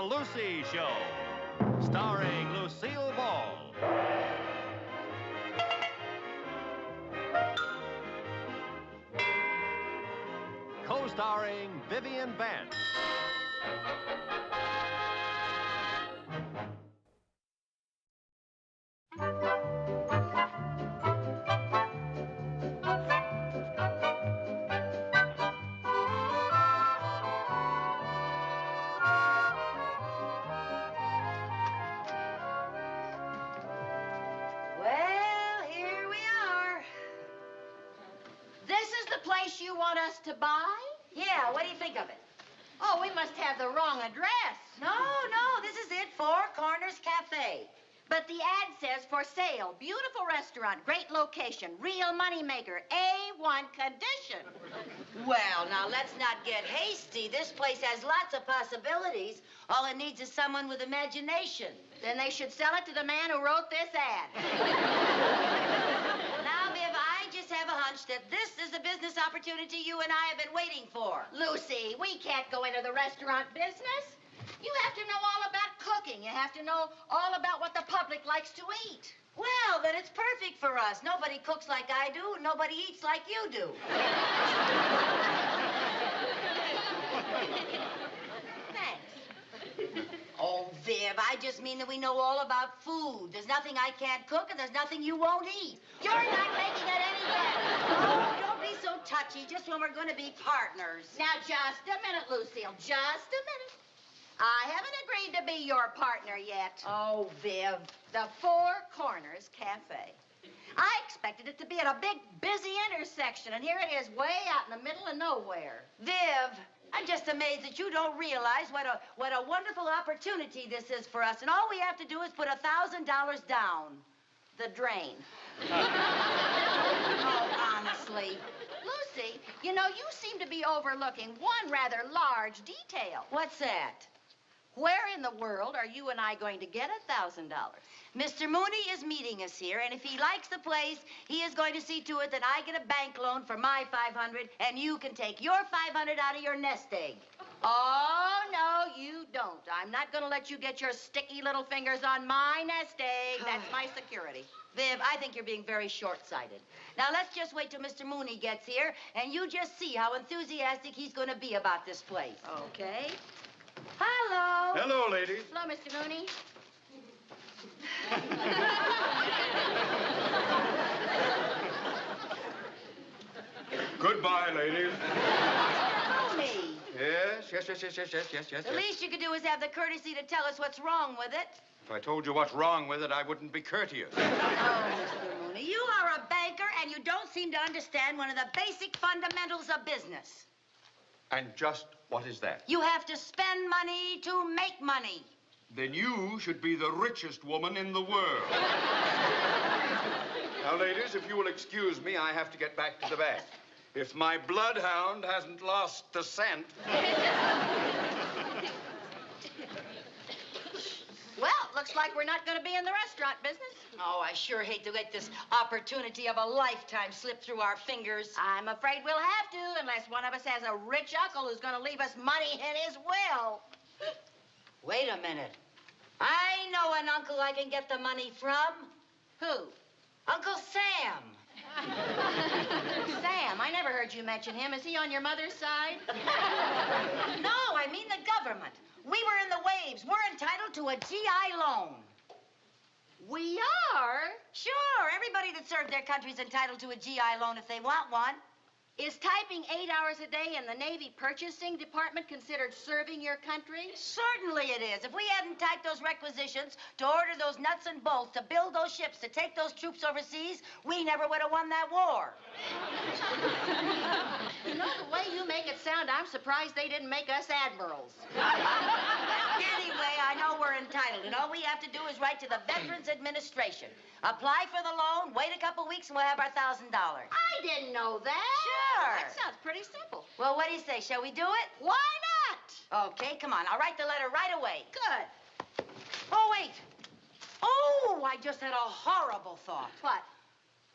Lucy Show, starring Lucille Ball. Co-starring Vivian Vance. You want us to buy? Yeah, what do you think of it? Oh, we must have the wrong address. No, this is it, Four Corners Cafe. But the ad says for sale, beautiful restaurant, great location, real moneymaker, A1 condition. Well, now, let's not get hasty. This place has lots of possibilities. All it needs is someone with imagination. Then they should sell it to the man who wrote this ad. Now, Viv, I just have a hunch that this is the business opportunity you and I have been waiting for. Lucy, we can't go into the restaurant business. You have to know all about cooking. You have to know all about what the public likes to eat. Well, then it's perfect for us. Nobody cooks like I do. Nobody eats like you do. Thanks. Oh, Viv, I just mean that we know all about food. There's nothing I can't cook, and there's nothing you won't eat. You're not making it any better. Oh, don't be so touchy, just when we're going to be partners. Now, just a minute, Lucille. Just a minute. I haven't agreed to be your partner yet. Oh, Viv. The Four Corners Cafe. I expected it to be at a big, busy intersection, and here it is way out in the middle of nowhere. Viv, I'm just amazed that you don't realize what a wonderful opportunity this is for us, and all we have to do is put $1,000 down. The drain. Oh, honestly. Lucy, you know, you seem to be overlooking one rather large detail. What's that? Where in the world are you and I going to get $1,000? Mr. Mooney is meeting us here, and if he likes the place, he is going to see to it that I get a bank loan for my $500, and you can take your $500 out of your nest egg. Oh, no, you don't. I'm not going to let you get your sticky little fingers on my nest egg. That's my security. Viv, I think you're being very short-sighted. Now, let's just wait till Mr. Mooney gets here, and you just see how enthusiastic he's going to be about this place. Okay. Hello. Hello, ladies. Hello, Mr. Mooney. Goodbye, ladies. Mr. Mooney. Yes. The least you could do is have the courtesy to tell us what's wrong with it. If I told you what's wrong with it, I wouldn't be courteous. Oh, Mr. Mooney, you are a banker, and you don't seem to understand one of the basic fundamentals of business. And just what is that? You have to spend money to make money. Then you should be the richest woman in the world. Now, ladies, if you will excuse me, I have to get back to the bath. If my bloodhound hasn't lost the scent... Well, looks like we're not going to be in the restaurant business. Oh, I sure hate to let this opportunity of a lifetime slip through our fingers. I'm afraid we'll have to, unless one of us has a rich uncle who's going to leave us money in his will. Wait a minute. I know an uncle I can get the money from. Who? Uncle Sam. Sam, I never heard you mention him. Is he on your mother's side? No, I mean the government. We were in the waves. We're entitled to a GI loan. We are? Sure. Everybody that served their country's entitled to a GI loan if they want one. Is typing 8 hours a day in the Navy purchasing department considered serving your country? Certainly it is. If we hadn't typed those requisitions to order those nuts and bolts, to build those ships, to take those troops overseas, we never would have won that war. You know, the way you make it sound, I'm surprised they didn't make us admirals. Anyway, I know we're entitled, and all we have to do is write to the Veterans Administration. Apply for the loan, wait a couple weeks, and we'll have our $1,000. I didn't know that. Sure. That sounds pretty simple. Well, what do you say? Shall we do it? Why not? Okay, come on. I'll write the letter right away. Good. Oh, wait. Oh, I just had a horrible thought. What?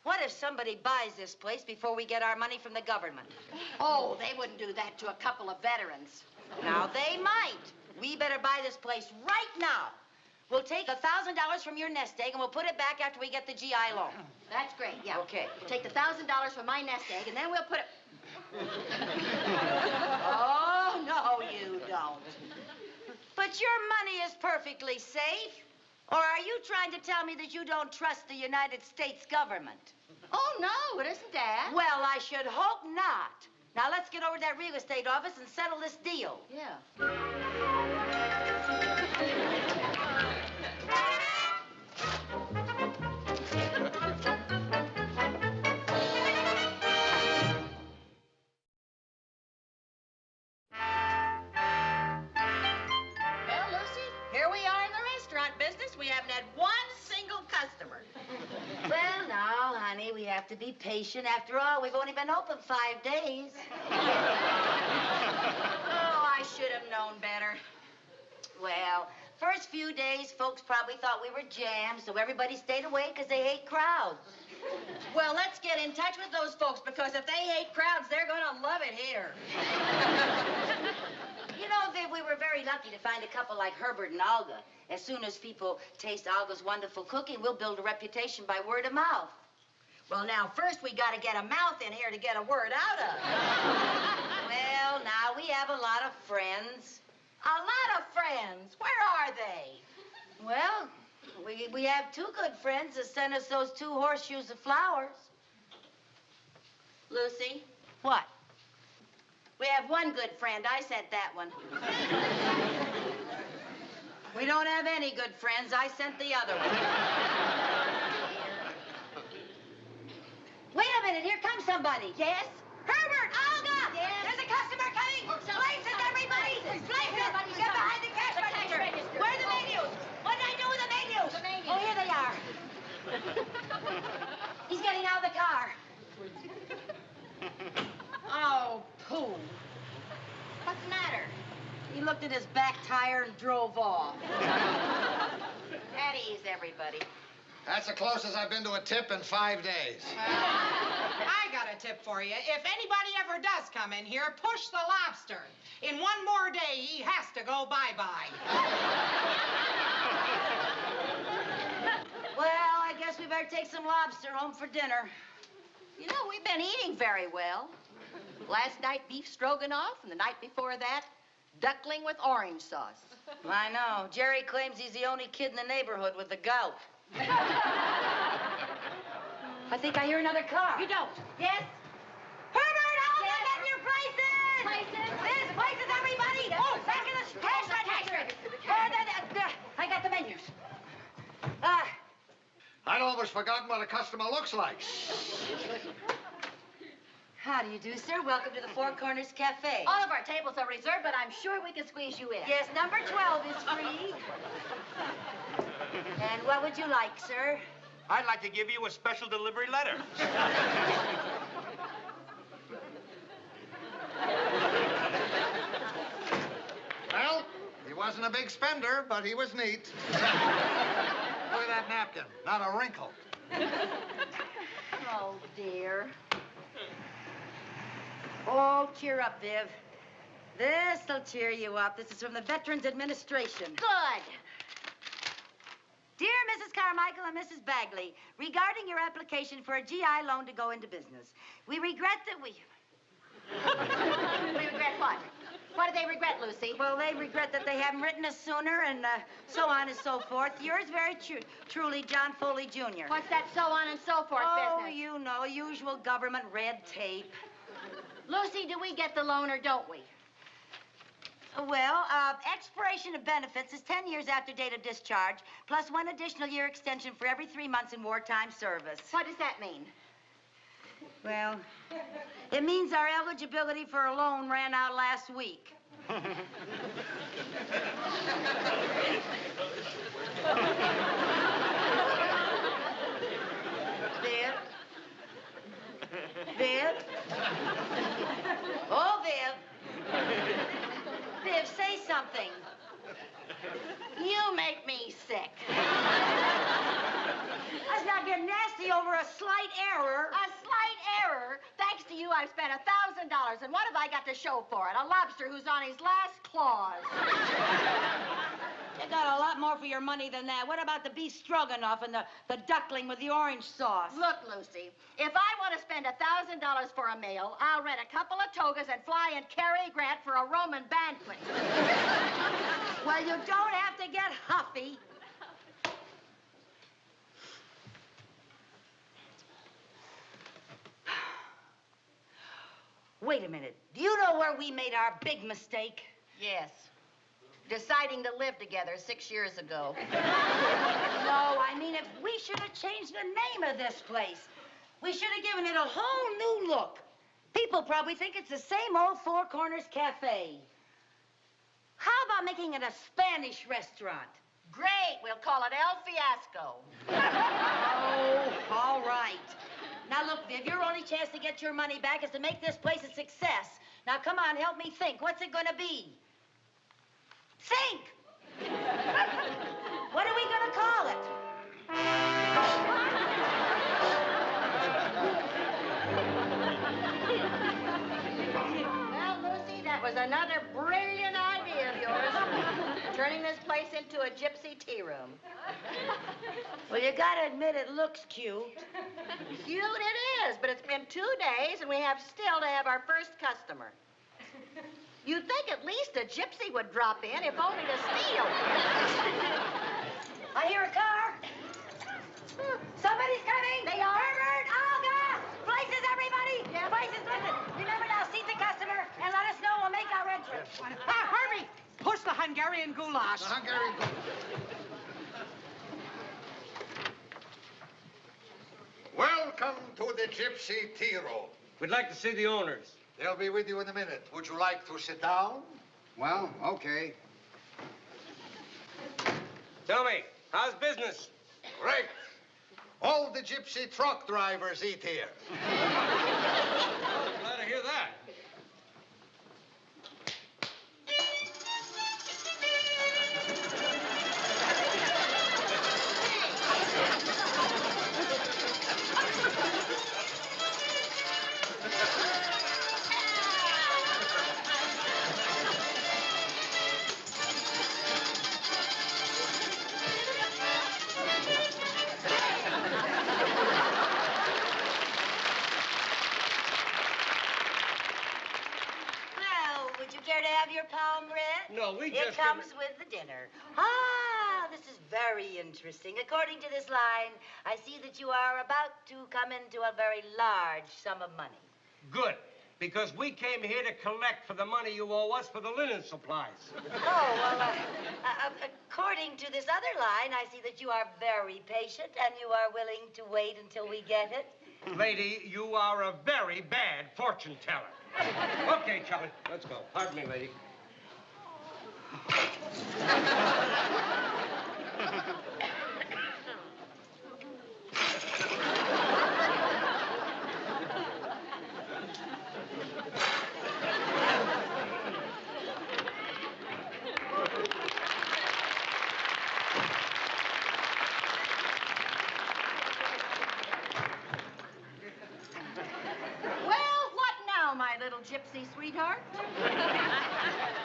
What if somebody buys this place before we get our money from the government? Oh, they wouldn't do that to a couple of veterans. Now, they might. We better buy this place right now. We'll take $1,000 from your nest egg, and we'll put it back after we get the GI loan. That's great, yeah. Okay. We'll take the $1,000 from my nest egg, and then we'll put it... Oh, no, you don't. But your money is perfectly safe. Or are you trying to tell me that you don't trust the United States government? Oh, no, it isn't, Dad. Well, I should hope not. Now, let's get over to that real estate office and settle this deal. Yeah. Well, Lucy, here we are in the restaurant business. We haven't had one single customer. Well, now, honey, we have to be patient. After all, we've only been open 5 days. Oh, I should have known better. Well, first few days, folks probably thought we were jammed, so everybody stayed away because they hate crowds. Well, let's get in touch with those folks, because if they hate crowds, they're gonna love it here. You know, Viv, we were very lucky to find a couple like Herbert and Olga. As soon as people taste Olga's wonderful cooking, we'll build a reputation by word of mouth. Well, now, first we gotta get a mouth in here to get a word out of. Well, now we have a lot of friends. A lot of friends. Where are they? Well, we have 2 good friends that sent us those 2 horseshoes of flowers. Lucy, What? we have one good friend. I sent that one. We don't have any good friends. I sent the other one. Wait a minute. Here comes somebody. Yes? Herbert! Olga! Yes? There's a customer coming! Places, everybody! Places! Everybody, Get behind the cash the cash register! register. Where are the menus? What did I do with the menus? The menus. Oh, here they are. He's getting out of the car. Oh, pooh. What's the matter? He looked at his back tire and drove off. At ease, everybody. That's the closest I've been to a tip in 5 days. I got a tip for you. If anybody ever does come in here, push the lobster. In 1 more day, he has to go bye-bye. Well, I guess we better take some lobster home for dinner. You know, we've been eating very well. Last night, beef stroganoff, and the night before that, duckling with orange sauce. I know. Jerry claims he's the only kid in the neighborhood with the gout. I think I hear another car. You don't. Yes? Herbert, Olga, Yes? get your prices! Prices? There's prices, everybody! Oh, back in the cash register! There. I got the menus. I'd almost forgotten what a customer looks like. How do you do, sir? Welcome to the Four Corners Cafe. All of our tables are reserved, but I'm sure we can squeeze you in. Yes, number 12 is free. And what would you like, sir? I'd like to give you a special delivery letter. Well, he wasn't a big spender, but he was neat. Look at that napkin. Not a wrinkle. Oh, dear. Oh, cheer up, Viv. This'll cheer you up. This is from the Veterans Administration. Good. Dear Mrs. Carmichael and Mrs. Bagley, regarding your application for a GI loan to go into business, we regret that we... We regret what? What do they regret, Lucy? Well, they regret that they haven't written us sooner and so on and so forth. Yours very truly, John Foley, Jr. What's that so on and so forth Oh, business? you know, usual government red tape. Lucy, do we get the loan or don't we? Well, expiration of benefits is 10 years after date of discharge, plus 1 additional year extension for every 3 months in wartime service. What does that mean? Well, it means our eligibility for a loan ran out last week. Viv? Viv? Oh, Viv. Viv, say something. You make me sick. Let's not get nasty over a slight error. A slight error. Thanks to you, I've spent $1,000. And what have I got to show for it? A lobster who's on his last claws. more for your money than that. What about the beef stroganoff and the duckling with the orange sauce? Look, Lucy, if I want to spend $1,000 for a meal, I'll rent a couple of togas and fly in Cary Grant for a Roman banquet. Well, you don't have to get huffy. Wait a minute. Do you know where we made our big mistake? Yes. Deciding to live together 6 years ago. No, I mean, if we should have changed the name of this place. We should have given it a whole new look. People probably think it's the same old Four Corners Cafe. How about making it a Spanish restaurant? Great. We'll call it El Fiasco. Oh, all right. Now, look, Viv, your only chance to get your money back is to make this place a success. Now, come on, help me think. What's it gonna be? Think! What are we gonna call it? Well, Lucy, that was another brilliant idea of yours. Turning this place into a gypsy tea room. Well, you gotta admit it looks cute. Cute it is, but it's been 2 days and we have still to have our first customer. You'd think at least a gypsy would drop in, if only to steal. I hear a car. Somebody's coming. They are? Herbert, Olga, places, everybody. Yeah. Places, listen. Remember now, seat the customer and let us know. We'll make our entrance. Herbie, push the Hungarian goulash. The Hungarian goulash. Welcome to the Gypsy Tea Room. We'd like to see the owners. They'll be with you in a minute. Would you like to sit down? Well, okay. Tell me, how's business? Great. All the gypsy truck drivers eat here. Glad to hear that. Your palm read? No, we It just... comes with the dinner. Ah, this is very interesting. According to this line, I see that you are about to come into a very large sum of money. Good, because we came here to collect for the money you owe us for the linen supplies. Oh, well, according to this other line, I see that you are very patient and you are willing to wait until we get it. Lady, you are a very bad fortune teller. Okay, Charlie, let's go. Pardon me, lady. Gypsy sweetheart?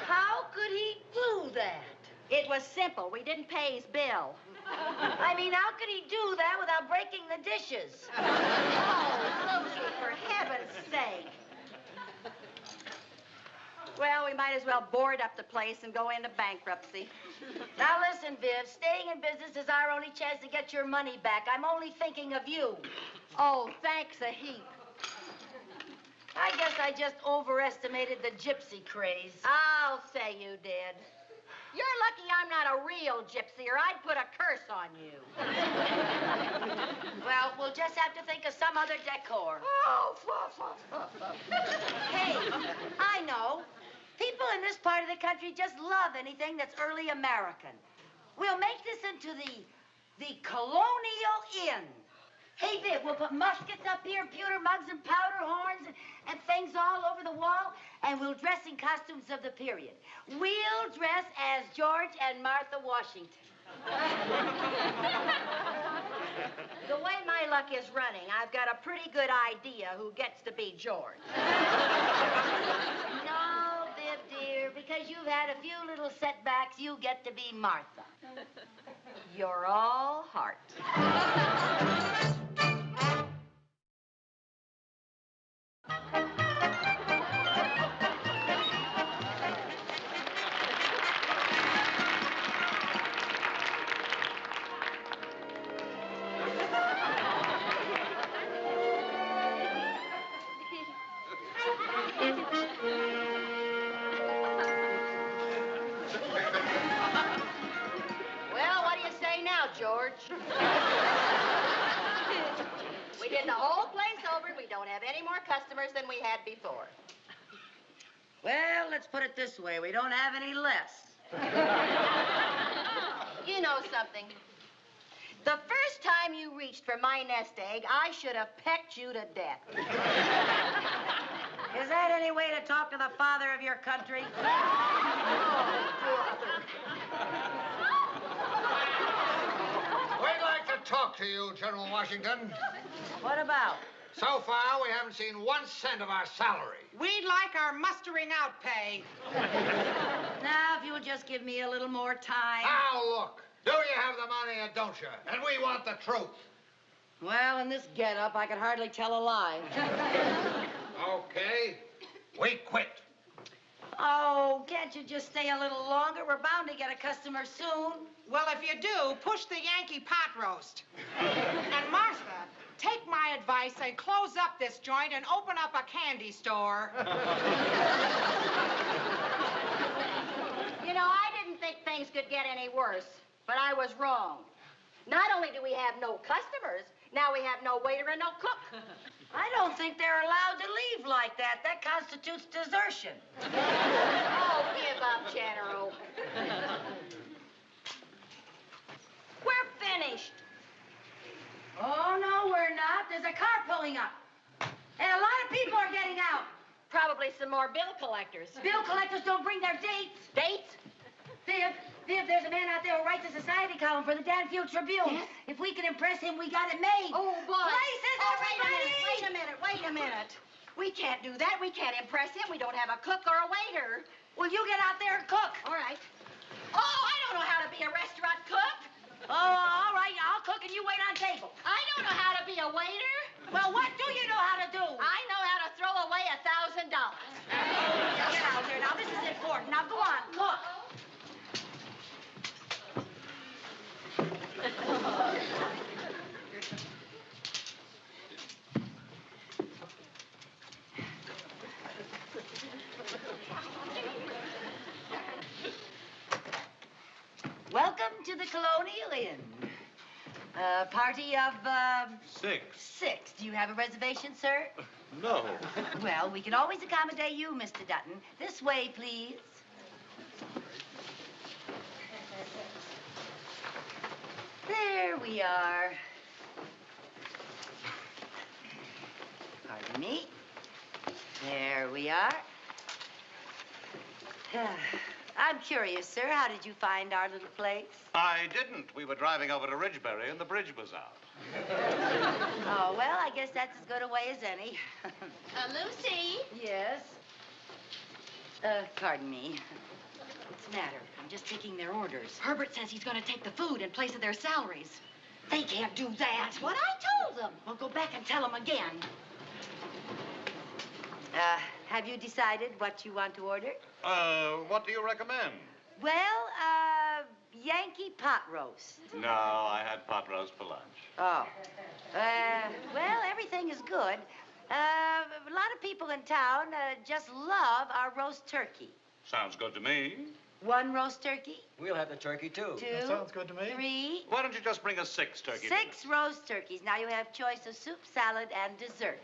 How could he do that? It was simple. We didn't pay his bill. I mean, how could he do that without breaking the dishes? Oh, Lucy, for heaven's sake. Well, we might as well board up the place and go into bankruptcy. Now, listen, Viv, staying in business is our only chance to get your money back. I'm only thinking of you. Oh, thanks a heap. I guess I just overestimated the gypsy craze. I'll say you did. You're lucky I'm not a real gypsy, or I'd put a curse on you. Well, we'll just have to think of some other decor. Oh, Hey, I know. People in this part of the country just love anything that's early American. We'll make this into the Colonial Inn. Hey, Viv, we'll put muskets up here, pewter mugs and powder horns and things all over the wall, and we'll dress in costumes of the period. We'll dress as George and Martha Washington. The way my luck is running, I've got a pretty good idea who gets to be George. No, Viv, dear, because you've had a few little setbacks, you get to be Martha. You're all heart. Well, what do you say now, George? We did the whole place over. We don't have any more customers than we had before. Well, let's put it this way. We don't have any less. You know something? The first time you reached for my nest egg, I should have pecked you to death. Is that any way to talk to the father of your country? We'd like to talk to you, General Washington. What about? So far, we haven't seen 1 cent of our salary. We'd like our mustering out pay. Now, if you'll just give me a little more time. Now, look. Do you have the money or don't you? And we want the truth. Well, in this getup, I could hardly tell a lie. Okay. We quit. Oh, can't you just stay a little longer? We're bound to get a customer soon. Well, if you do, push the Yankee pot roast. And Martha, take my advice and close up this joint and open up a candy store. You know, I didn't think things could get any worse, but I was wrong. Not only do we have no customers, now we have no waiter and no cook. I don't think they're allowed to leave like that. That constitutes desertion. Oh, give up, General. We're finished. Oh, no, we're not. There's a car pulling up. And a lot of people are getting out. Probably some more bill collectors. Bill collectors don't bring their dates. Dates? Viv, there's a man out there who writes a society column for the Danfield Tribune. Yes? If we can impress him, we got it made. Oh, boy. Places, Oh, everybody! Wait a minute. We can't do that. We can't impress him. We don't have a cook or a waiter. Well, you get out there and cook. All right. Oh, I don't know how to be a restaurant cook. Oh, all right, I'll cook and you wait on table. I don't know how to be a waiter. Well, what do you know how to do? I know how to throw away $1,000. Get out here. Now, this is important. Now, go on, cook. Welcome to the Colonial Inn. A party of, 6. 6. Do you have a reservation, sir? No. Well, we can always accommodate you, Mr. Dutton. This way, please. There we are. Pardon me. There we are. I'm curious, sir. How did you find our little place? I didn't. We were driving over to Ridgebury and the bridge was out. Oh, well, I guess that's as good a way as any. Lucy. Yes? Pardon me. What's the matter? I'm just taking their orders. Herbert says he's going to take the food in place of their salaries. They can't do that. That's what I told them. Well, go back and tell them again. Have you decided what you want to order? What do you recommend? Well, Yankee pot roast. No, I had pot roast for lunch. Oh. Well, everything is good. A lot of people in town just love our roast turkey. Sounds good to me. 1 roast turkey. We'll have the turkey, too. 2. That sounds good to me. 3. Why don't you just bring us 6 turkey 6 roast turkeys. Now you have choice of soup, salad, and dessert.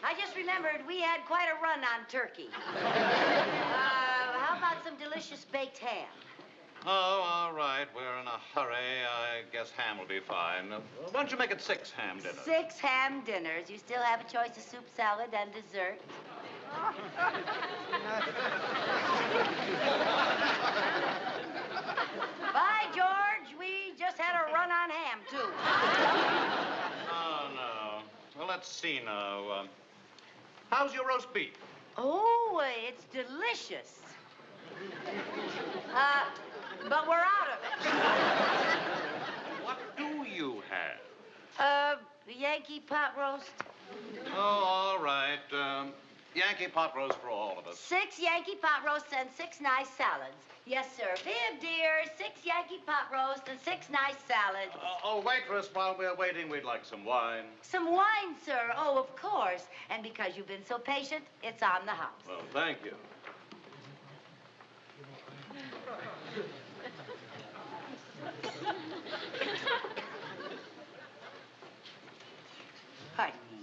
I just remembered we had quite a run on turkey. How about some delicious baked ham? Oh, all right. We're in a hurry. I guess ham will be fine. Why don't you make it 6 ham dinners? 6 ham dinners. You still have a choice of soup, salad, and dessert. Bye, George. We just had a run on ham, too. Oh, no. Well, let's see now. How's your roast beef? Oh, it's delicious. But we're out of it. What do you have? Yankee pot roast. Oh, all right. Yankee pot roast for all of us. 6 Yankee pot roasts and 6 nice salads. Yes, sir. Viv, dear, 6 Yankee pot roasts and 6 nice salads. Waitress, while we're waiting, we'd like some wine. Some wine, sir. Oh, of course. And because you've been so patient, it's on the house. Well, thank you. Pardon me.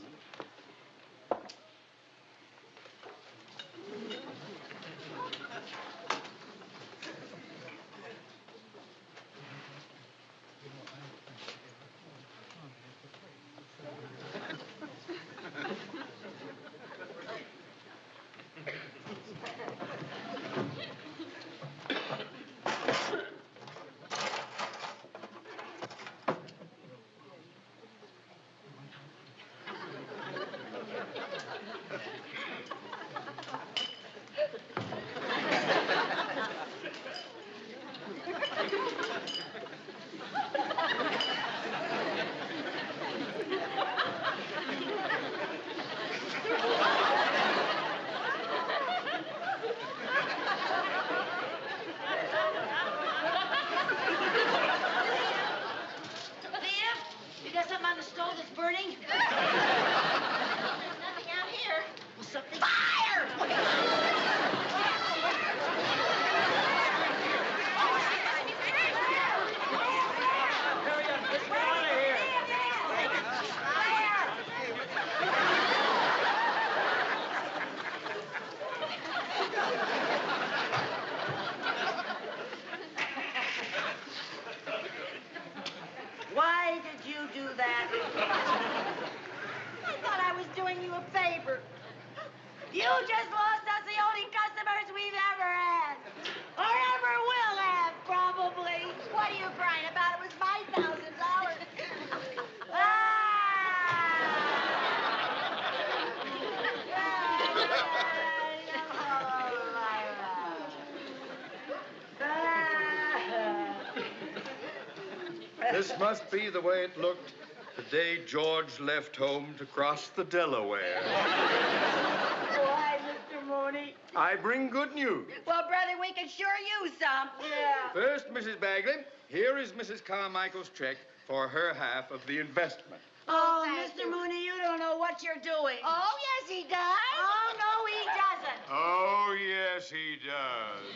Why did you do that? I thought I was doing you a favor. You just lost us the only customers we've ever had. Or ever will have, probably. What are you crying about? It was my $1,000. This must be the way it looked the day George left home to cross the Delaware. Why, Mr. Mooney? I bring good news. Well, brother, we can sure use some. Yeah. First, Mrs. Bagley, here is Mrs. Carmichael's check for her half of the investment. Oh, thank Mr. you. Mooney, you don't know what you're doing. Oh, yes, he does. Oh, no, he doesn't. Oh, yes, he does.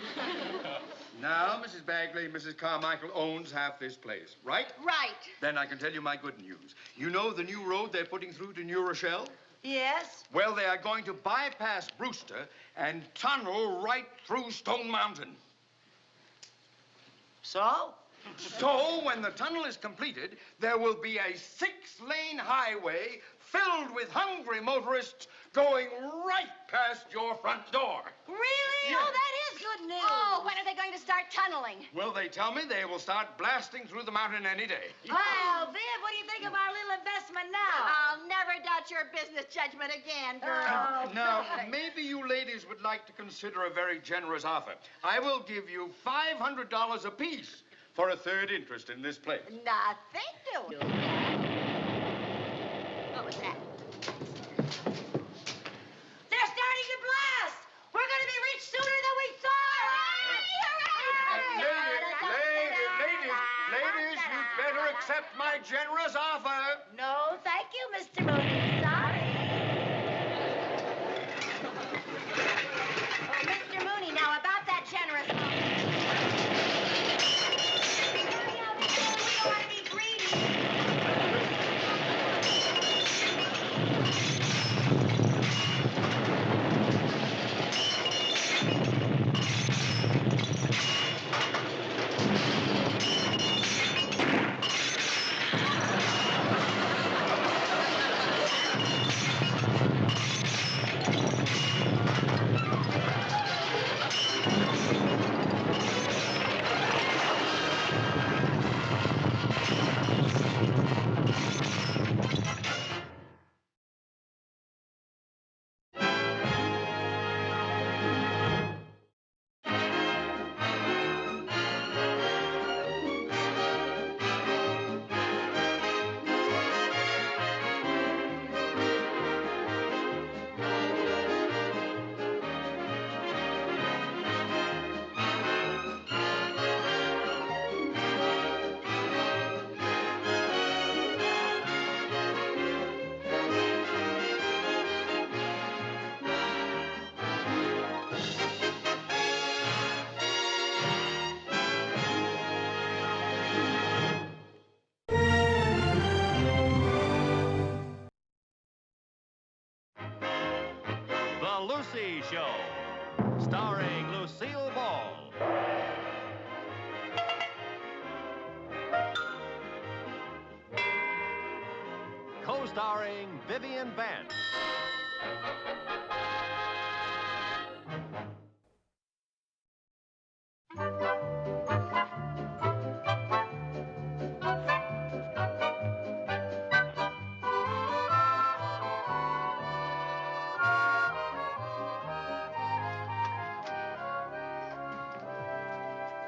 Now, Mrs. Bagley, Mrs. Carmichael owns half this place, right? Right. Then I can tell you my good news. You know the new road they're putting through to New Rochelle? Yes? Well, they are going to bypass Brewster and tunnel right through Stone Mountain. So? So, when the tunnel is completed, there will be a 6-lane highway filled with hungry motorists going right past your front door. Really? Yeah. Oh, that is good news. Oh, when are they going to start tunneling? Well, they tell me they will start blasting through the mountain any day. Well, Viv, what do you think of our little investment now? I'll never doubt your business judgment again, girl. Oh, Now, maybe you ladies would like to consider a very generous offer. I will give you $500 apiece for a third interest in this place. Nothing to it. What was that? They're starting to blast. We're going to be rich sooner than we thought. Ladies, you'd better accept my generous offer. No, thank you, Mr. Mooney. Sorry. Oh, Mr. Mooney, now about that generous offer. We want to be greedy. The Lucy Show, starring Lucille Ball. Co-starring Vivian Vance.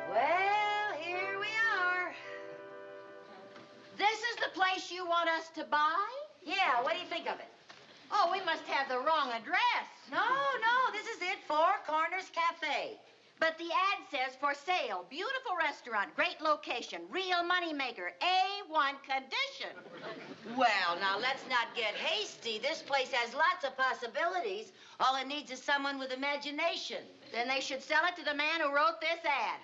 Well, here we are. This is the place you want us to buy? Yeah, what do you think of it? Oh, we must have the wrong address. No, this is it. Four Corners Cafe. But the ad says for sale. Beautiful restaurant, great location, real moneymaker, A1 condition. Well, now, let's not get hasty. This place has lots of possibilities. All it needs is someone with imagination. Then they should sell it to the man who wrote this ad.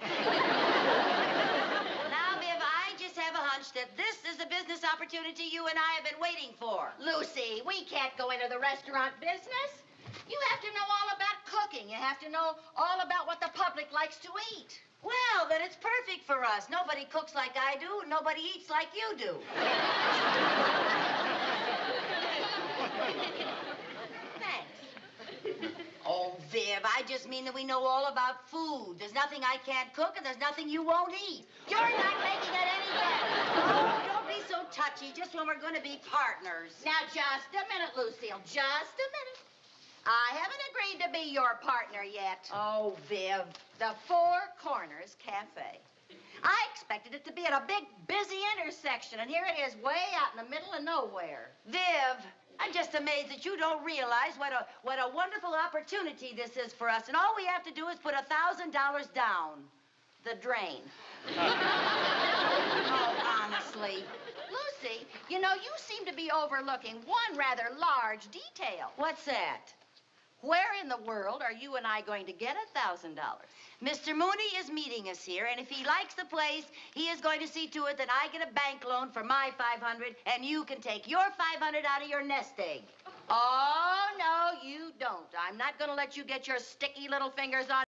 Now, Viv, I just have a hunch that this is the business opportunity you and I have been waiting for. Lucy, we can't go into the restaurant business. You have to know all about cooking. You have to know all about what the public likes to eat. Well, then it's perfect for us. Nobody cooks like I do, and nobody eats like you do. Thanks. Oh, Viv, I just mean that we know all about food. There's nothing I can't cook, and there's nothing you won't eat. You're not making it any better. Oh, don't be so touchy, just when we're going to be partners. Now, just a minute, Lucille. Just a minute. I haven't agreed to be your partner yet. Oh, Viv. The Four Corners Cafe. I expected it to be at a big, busy intersection, and here it is way out in the middle of nowhere. Viv, I'm just amazed that you don't realize what a wonderful opportunity this is for us, and all we have to do is put $1,000 down. The drain. Oh, honestly. Lucy, you know, you seem to be overlooking one rather large detail. What's that? Where in the world are you and I going to get $1,000? Mr. Mooney is meeting us here, and if he likes the place, he is going to see to it that I get a bank loan for my $500, and you can take your $500 out of your nest egg. Oh, no, you don't. I'm not going to let you get your sticky little fingers on